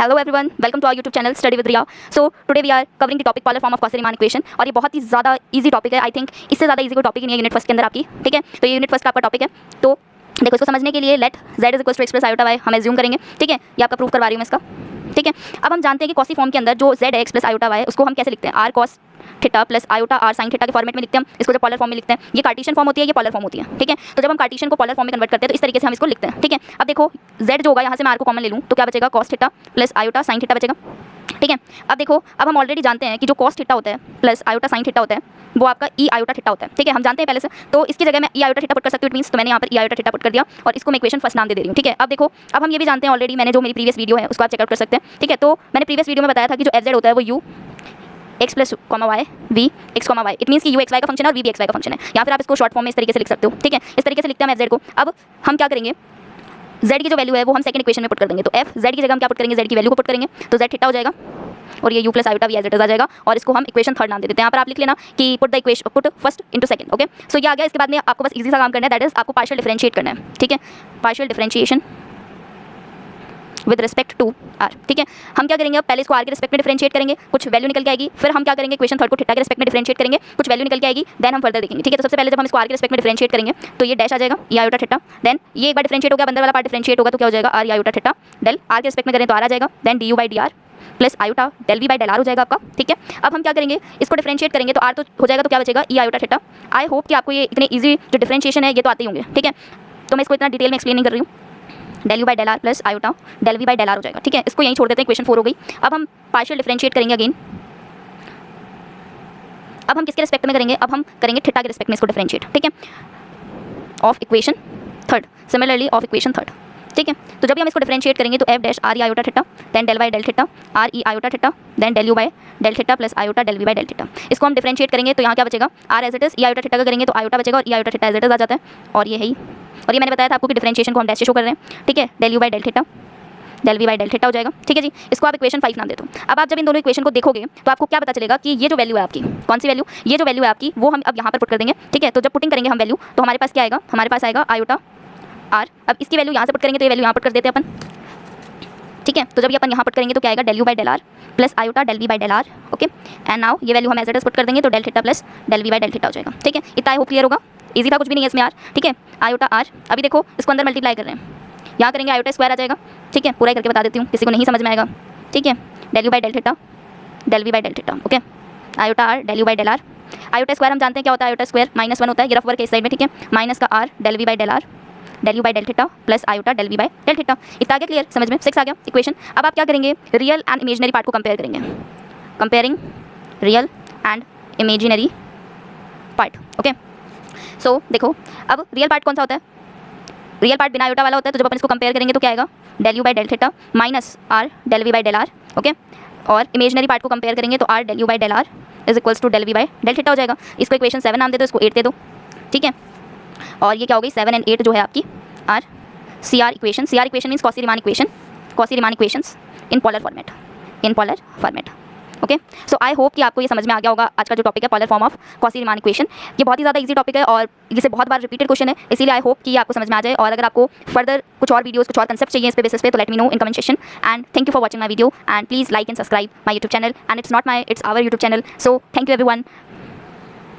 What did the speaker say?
Hello everyone, welcome to our YouTube channel Study with Riya. So today we are covering the topic polar form of Cauchy-Riemann equation और ये बहुत ही ज़्यादा easy topic है. I think इससे ज़्यादा easy कोई topic नहीं है यूनिट फर्स्ट के अंदर आपकी. ठीक है, तो ये यूनिट फर्स्ट का आपका टॉपिक है. तो देखो इसको समझने के लिए let z is equal to x plus iota y हम एज्यूम करेंगे. ठीक है, ये आपका प्रूफ करवा रही हूँ मैं इसका. ठीक है, अब हम जानते हैं कि कॉसी फॉर्म के अंदर जो z है x प्लस आयोटा y उसको हम कैसे लिखते हैं, r cos theta plus iota r sine theta के फॉर्मेट में लिखते हैं हम. इसको जब पोलर फॉर्म में लिखते हैं, ये कार्टेशियन फॉर्म होती है, ये पोलर फॉर्म होती है. ठीक है, तो जब हम कार्टेशियन को पोलर फॉर्म में कन्वर्ट करते हैं तो इस तरीके से हम इसको लिखते हैं. ठीक है, अब देखो z जो होगा यहाँ से मैं आर को कॉमन ले लूँ तो क्या बचेगा, cos theta plus iota sine theta बचेगा. ठीक है, अब देखो अब हम ऑलरेडी जानते हैं कि जो कॉस थीटा होता है प्लस आयोटा साइन थीटा होता है वो आपका ई आयोटा थीटा होता है. ठीक है, हम जानते हैं पहले से, तो इसकी जगह मैं ई आयोटा थीटा पुट कर सकती हूँ. इट मींस तो मैंने यहाँ पर ई आयोटा थीटा पुट कर दिया और इसको मैं इक्वेशन फर्स्ट नाम दे रही हूँ. ठीक है, अब देखो अब हम ये भी जानते हैं ऑलरेडी, मैंने जो मेरी प्रीवियस वीडियो है उसको आप चेकआउट कर सकते हैं. ठीक है, तो मैंने प्रीवियस वीडियो में बताया था कि जो एफ जेड होता है वो u x plus comma y v x comma y. It means कि यू एक्स वाई का फंक्शन है और वी भी एक्स वाई का फंक्शन है. या फिर आप इसको शॉर्ट फॉर्म में इस तरीके से लिख सकते हो. ठीक है, इस तरीके से लिखते हैं हम एफ जेड को. अब हम क्या करेंगे, z की जो वैल्यू है वो हम सेकंड इक्वेशन में पुट कर देंगे. तो f z की जगह हम क्या पुट करेंगे, z की वैल्यू को पुट करेंगे तो z थीटा हो जाएगा और ये u plus iota v as it is आ जाएगा और इसको हम इक्वेशन थर्ड नाम दे देते हैं. यहाँ पर आप लिख लेना कि put the equation put first into second. Okay, so ये आ गया. इसके बाद में आपको बस इजी सा काम करना है, दैट इज आपको पार्शियल डिफरेंशिएट करना है. ठीक है, partial differentiation with respect to r. ठीक है, हम क्या करेंगे, अब पहले इसको आर के रिस्पेक्ट में डिफरेंशिएट करेंगे, कुछ वैल्यू निकल के आएगी. फिर हम क्या करेंगे, इक्वेशन थर्ड को थीटा के रिस्पेक्ट में डिफरेंशिएट करेंगे, कुछ वैल्यू निकल के आएगी. देन हम फर्दर देखेंगे. ठीक है, तो सबसे पहले जब हम इसको आर के रिस्पेक्ट में डिफरेंशिएट करेंगे तो ये डैश आ जाएगा, ई आयोटा थीटा. देन ये एक बार डिफरेंशिएट हो गया, अंदर वाला पार्ट डिफरेंशिएट होगा तो क्या हो जाएगा, r e iota theta. Del r के रिस्पेक्ट में करें तो आर आ जाएगा. Then d u by d r plus iota del v by del r हो जाएगा आपका. ठीक है, अब हम क्या करेंगे, इसको डिफरेंशिएट करेंगे तो आर तो हो जाएगा तो क्या बचेगा, ई आयोटा थीटा. आई होप कि आपको ये इतने ईजी जो डिफरेंशिएशन है ये तो आते ही होंगे. ठीक है, तो मैं इसको इतना डिटेल में एक्सप्लेन नहीं कर रही हूँ. Del u by del r plus iota del v by del r हो जाएगा. ठीक है, इसको यहीं छोड़ देते हैं, इक्वेशन 4 हो गई. अब हम पार्शियल डिफरेंशिएट करेंगे अगेन. अब हम किसके रिस्पेक्ट में करेंगे, अब हम करेंगे थीटा के रिस्पेक्ट में इसको डिफरेंशिएट. ठीक है, of equation third, similarly of equation third. ठीक है, तो जब भी हम इसको डिफरेंशिएट करेंगे तो f dash r e iota theta then del by del theta r e iota theta then del u by del theta plus iota del v by del theta. इसको हम डिफरेंशिएट करेंगे तो यहाँ क्या बचेगा, r as it is e iota theta का करेंगे तो आयोटा बचेगा और e iota theta as it is आ जाता है. और ये है ही, और ये मैंने बताया था आपको कि डिफरेंशिएशन को हम डैश से शो कर रहे हैं. ठीक है, del u by del theta del v by del theta हो जाएगा. ठीक है जी, इसको आप इक्वेशन 5 नाम दे दो. अब आप जब इन दोनों इक्वेशन को देखोगे तो आपको क्या पता चलेगा कि ये जो वैल्यू है आपकी, कौन सी वैल्यू, ये जो वैल्यू है आपकी वो हम अब यहाँ पर पुट कर देंगे. ठीक है, तो जब पुटिंग करेंगे हम वैल्यू तो हमारे पास क्या आएगा, हमारे पास आएगा आयोटा आर. अब इसकी वैल्यू यहाँ से पुट करेंगे तो ये वैल्यू यहाँ पुट कर देते हैं अपन. ठीक है, तो जब ये अपन यहाँ पुट करेंगे तो क्या आएगा, del u by del r plus iota del v by del r. Okay, and now ये वैल्यू हम एज इट इज पुट कर देंगे तो del theta plus del v by del theta हो जाएगा. ठीक है, इतना आई होप क्लियर होगा. इजी था, कुछ भी नहीं है इसमें यार. ठीक है, आयोटा आर, अभी देखो इसको अंदर मल्टीप्लाई कर रहे हैं, यहाँ करेंगे आयोटा स्क्वायर आ जाएगा. ठीक है, पूरा ही करके बता देती हूँ, किसी को नहीं समझ में आएगा. ठीक है, del u by del theta del v by del theta. Okay, iota r del u by del r. Iota square हम जानते हैं क्या होता है, आयोटा स्क्वायर -1 होता है, ये रफ वर्क है इस साइड में. ठीक है, माइनस का r del v by del r del u by del theta plus iota del v by del theta. इतना आ गया क्लियर, समझ में, 6 आ गया इक्वेशन. अब आप क्या करेंगे, रियल एंड इमेजिनरी पार्ट को कंपेयर करेंगे, comparing real and imaginary part. Okay, so देखो अब रियल पार्ट कौन सा होता है, रियल पार्ट बिना आयोटा वाला होता है. तो जब अपन इसको कंपेयर करेंगे तो क्या आएगा, del u by del theta minus r del v by del r. Okay, और इमेजिनरी पार्ट को कंपेयर करेंगे तो r del u by del r is equals to del v by del theta हो जाएगा. इसको इक्वेशन 7 नाम दे दो, इसको 8 दे दो. ठीक है, और ये क्या हो गई, 7 and 8 जो है आपकी R C R equation. C R equation means Cauchy Riemann equation, Cauchy Riemann equations in polar format, in polar format. Okay, so I hope कि आपको ये समझ में आ गया होगा आज का जो टॉपिक है polar form of quasi-Riemann equation. ये बहुत ही ज़्यादा इजी टॉपिक है और इसे बहुत बार रिपीटेड क्वेश्चन है, इसीलिए आई होप कि आपको समझ में आ जाए. और अगर आपको फर्दर कुछ और वीडियोस, कुछ और कंसेप्ट चाहिए इस पे बेसिस पे तो let me know in comment section. And thank you for watching my video and please like and subscribe my YouTube channel. And it's not my, it's our YouTube channel. So thank you everyone.